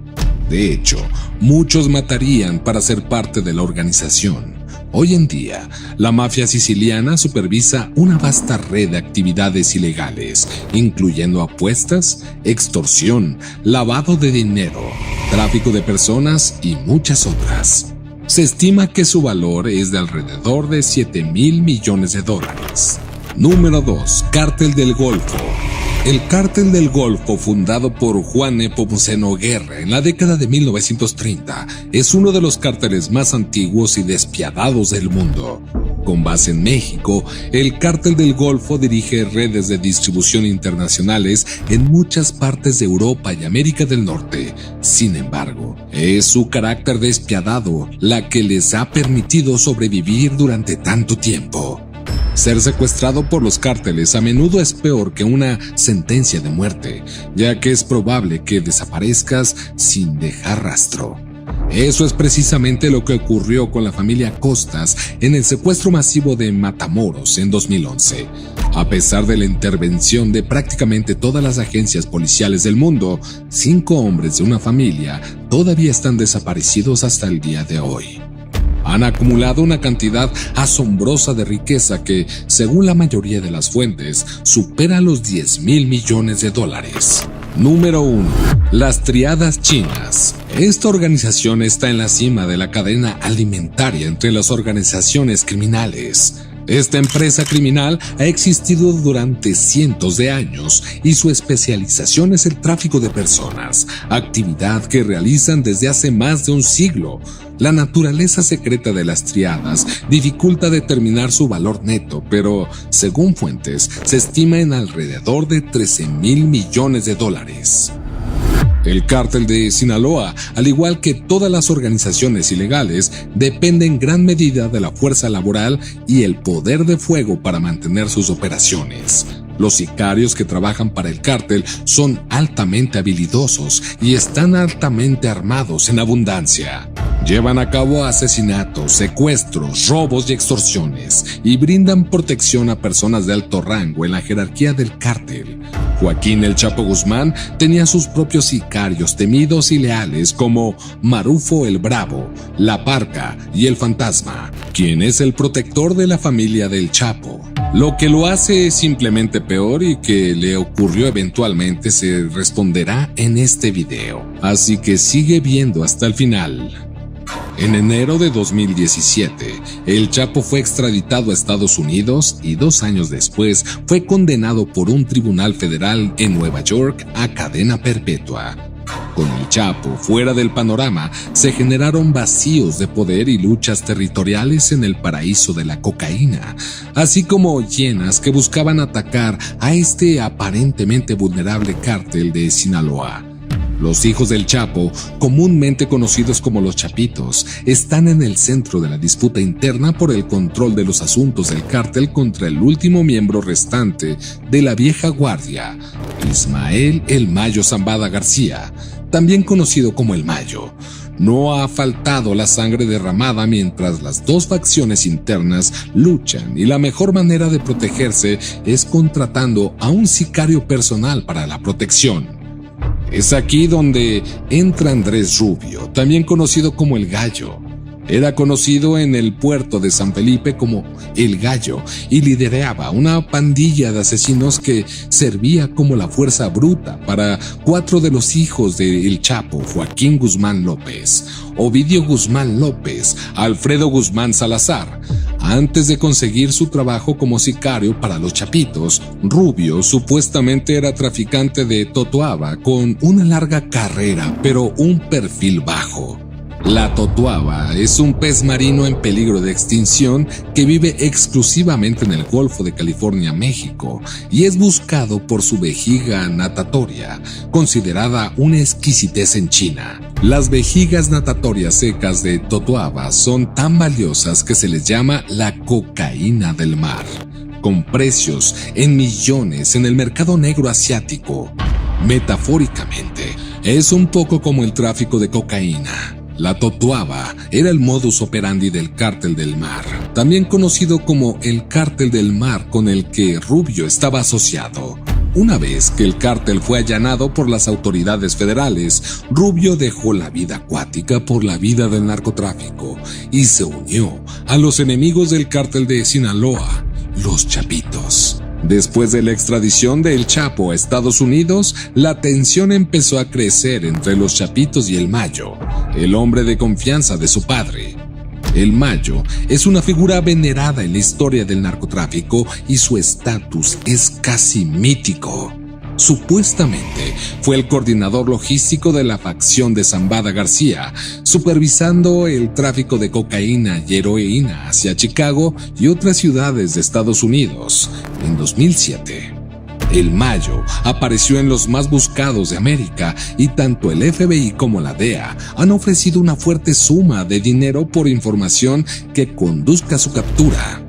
De hecho, muchos matarían para ser parte de la organización. Hoy en día, la mafia siciliana supervisa una vasta red de actividades ilegales, incluyendo apuestas, extorsión, lavado de dinero, tráfico de personas y muchas otras. Se estima que su valor es de alrededor de $7,000 millones. Número 2. Cártel del Golfo. El Cártel del Golfo, fundado por Juan Nepomuceno Guerra en la década de 1930, es uno de los cárteles más antiguos y despiadados del mundo. Con base en México, el Cártel del Golfo dirige redes de distribución internacionales en muchas partes de Europa y América del Norte. Sin embargo, es su carácter despiadado la que les ha permitido sobrevivir durante tanto tiempo. Ser secuestrado por los cárteles a menudo es peor que una sentencia de muerte, ya que es probable que desaparezcas sin dejar rastro. Eso es precisamente lo que ocurrió con la familia Costas en el secuestro masivo de Matamoros en 2011. A pesar de la intervención de prácticamente todas las agencias policiales del mundo, 5 hombres de una familia todavía están desaparecidos hasta el día de hoy. Han acumulado una cantidad asombrosa de riqueza que, según la mayoría de las fuentes, supera los $10,000 millones. Número 1. Las Tríadas Chinas. Esta organización está en la cima de la cadena alimentaria entre las organizaciones criminales. Esta empresa criminal ha existido durante cientos de años y su especialización es el tráfico de personas, actividad que realizan desde hace más de un siglo. La naturaleza secreta de las tríadas dificulta determinar su valor neto, pero, según fuentes, se estima en alrededor de $13,000 millones. El cártel de Sinaloa, al igual que todas las organizaciones ilegales, depende en gran medida de la fuerza laboral y el poder de fuego para mantener sus operaciones. Los sicarios que trabajan para el cártel son altamente habilidosos y están altamente armados en abundancia. Llevan a cabo asesinatos, secuestros, robos y extorsiones y brindan protección a personas de alto rango en la jerarquía del cártel. Joaquín El Chapo Guzmán tenía sus propios sicarios temidos y leales como Marufo el Bravo, La Parca y El Fantasma, quien es el protector de la familia del Chapo. Lo que lo hace simplemente peor y que le ocurrió eventualmente se responderá en este video, así que sigue viendo hasta el final. En enero de 2017, El Chapo fue extraditado a Estados Unidos y 2 años después fue condenado por un tribunal federal en Nueva York a cadena perpetua. Con El Chapo fuera del panorama, se generaron vacíos de poder y luchas territoriales en el paraíso de la cocaína, así como hienas que buscaban atacar a este aparentemente vulnerable cártel de Sinaloa. Los hijos del Chapo, comúnmente conocidos como los Chapitos, están en el centro de la disputa interna por el control de los asuntos del cártel contra el último miembro restante de la vieja guardia, Ismael El Mayo Zambada García, también conocido como El Mayo. No ha faltado la sangre derramada mientras las dos facciones internas luchan y la mejor manera de protegerse es contratando a un sicario personal para la protección. Es aquí donde entra Andrés Rubio, también conocido como El Gallo. Era conocido en el puerto de San Felipe como El Gallo y lideraba una pandilla de asesinos que servía como la fuerza bruta para 4 de los hijos de El Chapo: Joaquín Guzmán López, Ovidio Guzmán López, Alfredo Guzmán Salazar. Antes de conseguir su trabajo como sicario para los Chapitos, Rubio supuestamente era traficante de totoaba con una larga carrera, pero un perfil bajo. La totuaba es un pez marino en peligro de extinción que vive exclusivamente en el Golfo de California, México, y es buscado por su vejiga natatoria, considerada una exquisitez en China. Las vejigas natatorias secas de totuaba son tan valiosas que se les llama la cocaína del mar, con precios en millones en el mercado negro asiático. Metafóricamente, es un poco como el tráfico de cocaína. La totuaba era el modus operandi del Cártel del Mar, también conocido como el Cártel del Mar, con el que Rubio estaba asociado. Una vez que el cártel fue allanado por las autoridades federales, Rubio dejó la vida acuática por la vida del narcotráfico y se unió a los enemigos del Cártel de Sinaloa, los Chapitos. Después de la extradición de El Chapo a Estados Unidos, la tensión empezó a crecer entre los Chapitos y el Mayo, el hombre de confianza de su padre. El Mayo es una figura venerada en la historia del narcotráfico y su estatus es casi mítico. Supuestamente fue el coordinador logístico de la facción de Zambada García, supervisando el tráfico de cocaína y heroína hacia Chicago y otras ciudades de Estados Unidos. En 2007, el Mayo apareció en los más buscados de América y tanto el FBI como la DEA han ofrecido una fuerte suma de dinero por información que conduzca a su captura.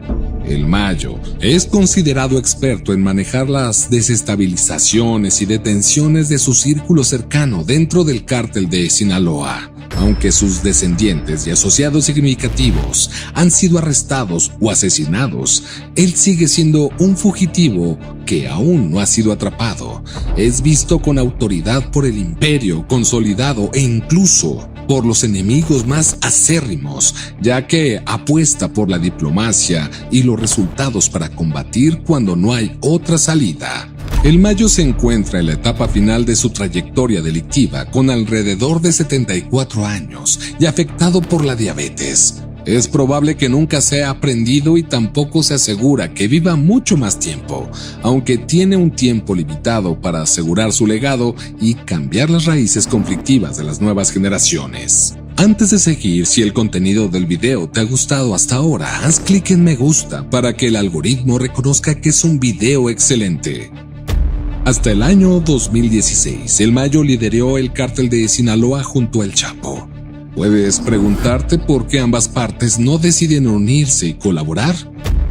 El Mayo es considerado experto en manejar las desestabilizaciones y detenciones de su círculo cercano dentro del Cártel de Sinaloa. Aunque sus descendientes y asociados significativos han sido arrestados o asesinados, él sigue siendo un fugitivo que aún no ha sido atrapado. Es visto con autoridad por el imperio consolidado e incluso por los enemigos más acérrimos, ya que apuesta por la diplomacia y los resultados para combatir cuando no hay otra salida. El Mayo se encuentra en la etapa final de su trayectoria delictiva con alrededor de 74 años y afectado por la diabetes. Es probable que nunca sea aprendido y tampoco se asegura que viva mucho más tiempo, aunque tiene un tiempo limitado para asegurar su legado y cambiar las raíces conflictivas de las nuevas generaciones. Antes de seguir, si el contenido del video te ha gustado hasta ahora, haz clic en me gusta para que el algoritmo reconozca que es un video excelente. Hasta el año 2016, el Mayo lideró el Cártel de Sinaloa junto al Chapo. Puedes preguntarte por qué ambas partes no deciden unirse y colaborar.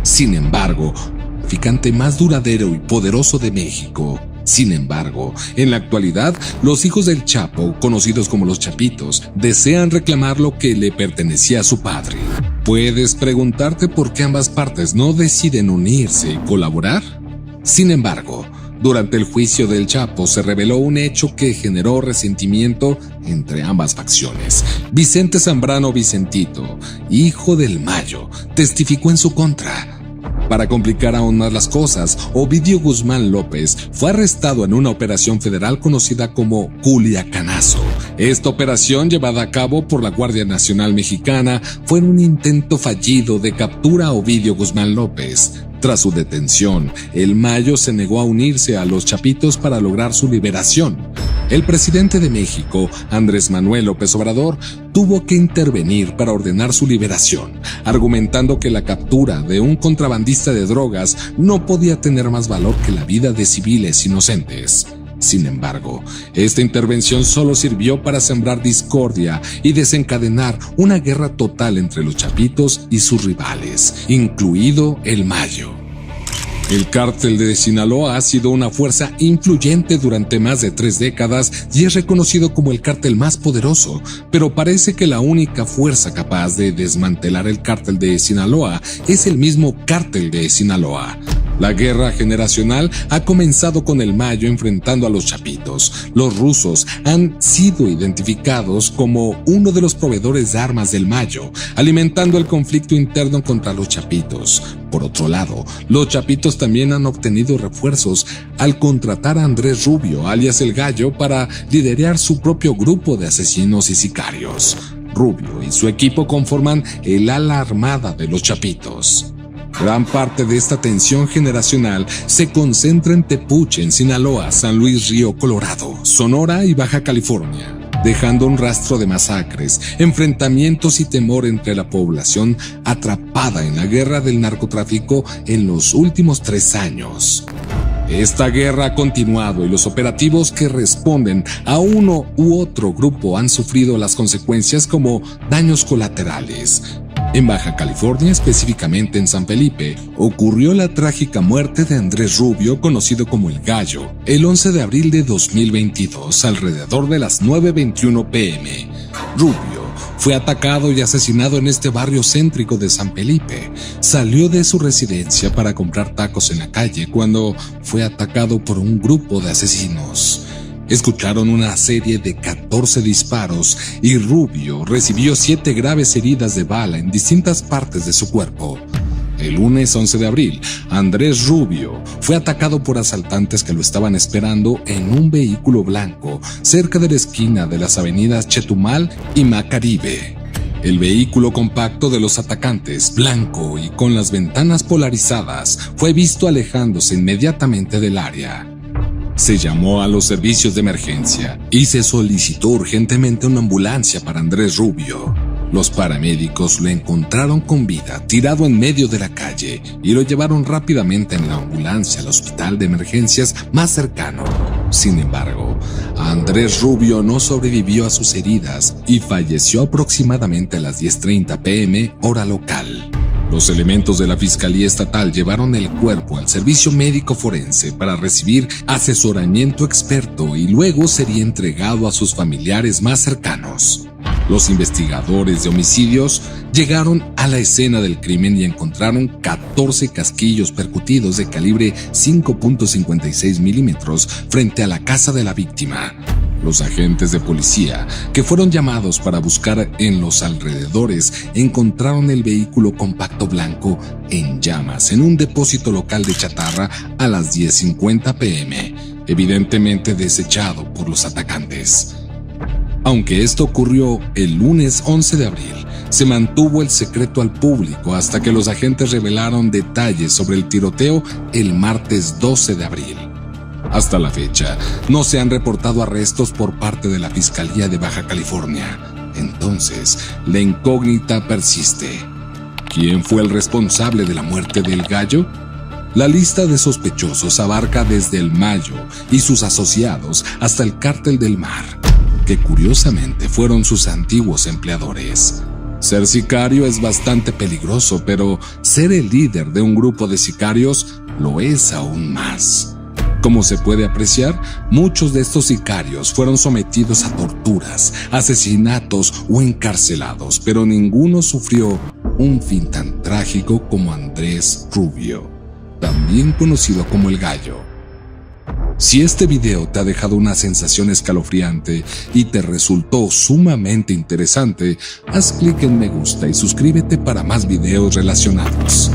Sin embargo, el traficante más duradero y poderoso de México. Sin embargo, en la actualidad, los hijos del Chapo, conocidos como los Chapitos, desean reclamar lo que le pertenecía a su padre. Puedes preguntarte por qué ambas partes no deciden unirse y colaborar. Sin embargo, durante el juicio del Chapo se reveló un hecho que generó resentimiento entre ambas facciones. Vicente Zambrano Vicentito, hijo del Mayo, testificó en su contra. Para complicar aún más las cosas, Ovidio Guzmán López fue arrestado en una operación federal conocida como Culiacanazo. Esta operación, llevada a cabo por la Guardia Nacional Mexicana, fue un intento fallido de captura a Ovidio Guzmán López. Tras su detención, el Mayo se negó a unirse a los Chapitos para lograr su liberación. El presidente de México, Andrés Manuel López Obrador, tuvo que intervenir para ordenar su liberación, argumentando que la captura de un contrabandista de drogas no podía tener más valor que la vida de civiles inocentes. Sin embargo, esta intervención solo sirvió para sembrar discordia y desencadenar una guerra total entre los Chapitos y sus rivales, incluido el Mayo. El Cártel de Sinaloa ha sido una fuerza influyente durante más de 3 décadas y es reconocido como el cártel más poderoso, pero parece que la única fuerza capaz de desmantelar el Cártel de Sinaloa es el mismo Cártel de Sinaloa. La guerra generacional ha comenzado con el Mayo enfrentando a los Chapitos. Los rusos han sido identificados como uno de los proveedores de armas del Mayo, alimentando el conflicto interno contra los Chapitos. Por otro lado, los Chapitos también han obtenido refuerzos al contratar a Andrés Rubio, alias El Gallo, para liderar su propio grupo de asesinos y sicarios. Rubio y su equipo conforman el ala armada de los Chapitos. Gran parte de esta tensión generacional se concentra en Tepuche, en Sinaloa, San Luis Río Colorado, Sonora y Baja California. dejando un rastro de masacres, enfrentamientos y temor entre la población atrapada en la guerra del narcotráfico en los últimos 3 años. Esta guerra ha continuado y los operativos que responden a uno u otro grupo han sufrido las consecuencias como daños colaterales. En Baja California, específicamente en San Felipe, ocurrió la trágica muerte de Andrés Rubio, conocido como El Gallo, el 11 de abril de 2022, alrededor de las 9:21 p.m. Rubio fue atacado y asesinado en este barrio céntrico de San Felipe. Salió de su residencia para comprar tacos en la calle cuando fue atacado por un grupo de asesinos. Escucharon una serie de 14 disparos y Rubio recibió 7 graves heridas de bala en distintas partes de su cuerpo. El lunes 11 de abril, Andrés Rubio fue atacado por asaltantes que lo estaban esperando en un vehículo blanco cerca de la esquina de las avenidas Chetumal y Macaribe. El vehículo compacto de los atacantes, blanco y con las ventanas polarizadas, fue visto alejándose inmediatamente del área. Se llamó a los servicios de emergencia y se solicitó urgentemente una ambulancia para Andrés Rubio. Los paramédicos lo encontraron con vida, tirado en medio de la calle, y lo llevaron rápidamente en la ambulancia al hospital de emergencias más cercano. Sin embargo, Andrés Rubio no sobrevivió a sus heridas y falleció aproximadamente a las 10:30 p.m. hora local. Los elementos de la Fiscalía Estatal llevaron el cuerpo al servicio médico forense para recibir asesoramiento experto y luego sería entregado a sus familiares más cercanos. Los investigadores de homicidios llegaron a la escena del crimen y encontraron 14 casquillos percutidos de calibre 5.56 milímetros frente a la casa de la víctima. Los agentes de policía, que fueron llamados para buscar en los alrededores, encontraron el vehículo compacto blanco en llamas en un depósito local de chatarra a las 10:50 p.m., evidentemente desechado por los atacantes. Aunque esto ocurrió el lunes 11 de abril, se mantuvo el secreto al público hasta que los agentes revelaron detalles sobre el tiroteo el martes 12 de abril. Hasta la fecha, no se han reportado arrestos por parte de la Fiscalía de Baja California. Entonces, la incógnita persiste. ¿Quién fue el responsable de la muerte del Gallo? La lista de sospechosos abarca desde el Mayo y sus asociados hasta el Cártel del Mar, que curiosamente fueron sus antiguos empleadores. Ser sicario es bastante peligroso, pero ser el líder de un grupo de sicarios lo es aún más. Como se puede apreciar, muchos de estos sicarios fueron sometidos a torturas, asesinatos o encarcelados, pero ninguno sufrió un fin tan trágico como Andrés Rubio, también conocido como El Gallo. Si este video te ha dejado una sensación escalofriante y te resultó sumamente interesante, haz clic en me gusta y suscríbete para más videos relacionados.